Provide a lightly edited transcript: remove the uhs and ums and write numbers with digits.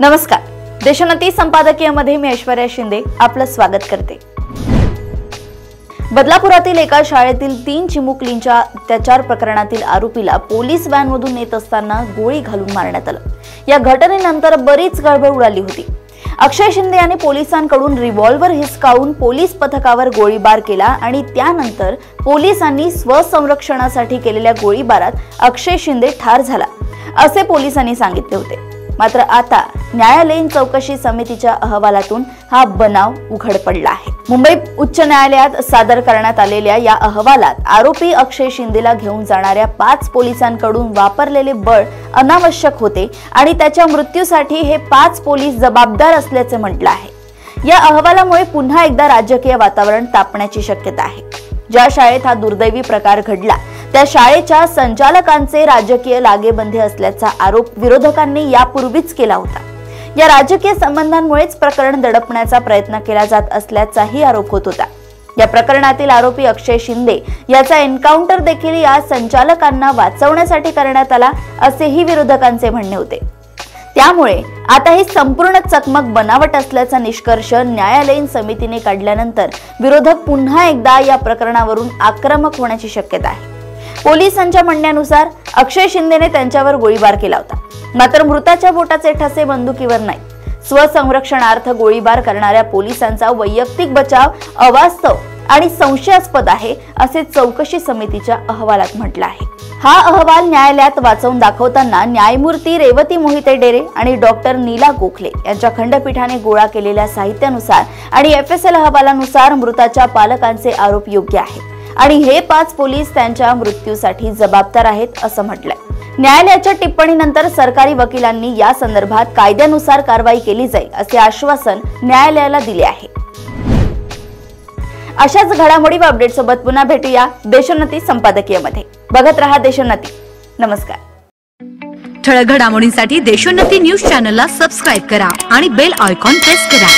नमस्कार, देशोन्नती संपादकीयमध्ये मी ऐश्वर्या शिंदे आपलं स्वागत करते। बदलापुरातील एका शाळेतील 3 चिमुकलींच्या अत्याचार प्रकरणातील आरोपीला पोलीस व्हॅनमधून नेत असताना गोळी घालून मारण्यात आलं। या घटनेनंतर बरीच गडबड उडाली होती। अक्षय शिंदे यांनी पोलिसांकडून रिव्हॉल्वर हिसकावून पोलीस पथकावर गोळीबार केला आणि त्यानंतर पोलिसांनी स्वसंरक्षणासाठी केलेल्या गोळीबारात अक्षय शिंदे ठार झाला असे पोलिसांनी सांगितले होते। मात्र आता न्यायालयीन चौकशी समितीच्या अहवालातून हा बनाव उघड पडला आहे। मुंबई उच्च न्यायालयात सादर करण्यात आलेल्या या अहवालात आरोपी अक्षय शिंदेला घेऊन जाणाऱ्या 5 पोलिसांकडून वापरलेले बळ अनावश्यक होते आणि त्याच्या मृत्यूसाठी हे 5 पोलीस जबाबदार असल्याचे म्हटले आहे। या अहवालामुळे पुन्हा एकदा राजकीय वातावरण तापण्याची शक्यता आहे। ज्या शाळेत हा दुर्दैवी प्रकार घडला त्या शाळेच्या संचालकांचे राजकीय लागेबंधे असल्याचा आरोप विरोधकांनी यापूर्वीच केला होता। या राजकीय संबंधांमुळेच प्रकरण दडपण्याचा प्रयत्न केला जात असल्याचाही आरोप होत होता। या प्रकरणातील आरोपी अक्षय शिंदे याचा एन्काउंटर देखील या संचालकांना वाचवण्यासाठी करण्यात आला असेही विरोधकांचे म्हणणे होते। त्यामुळे आता ही संपूर्ण चकमक बनावट असल्याचा निष्कर्ष न्यायालयीन समितीने काढल्यानंतर विरोधक पुन्हा एकदा या प्रकरणावरून आक्रमक होण्याची शक्यता आहे। पोलिसांच्या म्हणण्यानुसार अक्षय शिंदेने त्यांच्यावर गोळीबार केला होता, मात्र मृताच्या बोटाचे ठसे बंदुकीवर नाही। स्वसंरक्षणार्थ गोळीबार करणाऱ्या पोलिसांचा वैयक्तिक बचाव अवास्तव आणि संशयास्पद आहे असे चौकशी समितीच्या अहवालात म्हटले आहे। हा अहवाल न्यायालयात वाचवून दाखवताना न्यायमूर्ती रेवती मोहिते डेरे आणि डॉक्टर नीला गोखले यांच्या खंडपीठाने गोळा केलेल्या साहित्यानुसार आणि एफएसएल अहवालानुसार मृताच्या पालकांचे आरोप योग्य आहेत आणि हे 5 पोलीस त्यांच्या मृत्यूसाठी जबाबदार आहेत असं म्हटलंय। न्यायालयाच्या टिप्पणीनंतर सरकारी वकिलांनी या संदर्भात कायद्यानुसार कारवाई केली जाईल असे आश्वासन न्यायालयाला दिले आहे। अशाच घडामोडी व अपडेट सोबत पुन्हा भेटूया देशोन्नती संपादकीयमध्ये। बघत रहा देशोन्नती। नमस्कार। ठळक घडामोडींसाठी देशोन्नती न्यूज चॅनलला सबस्क्राइब करा आणि बेल आयकॉन प्रेस करा।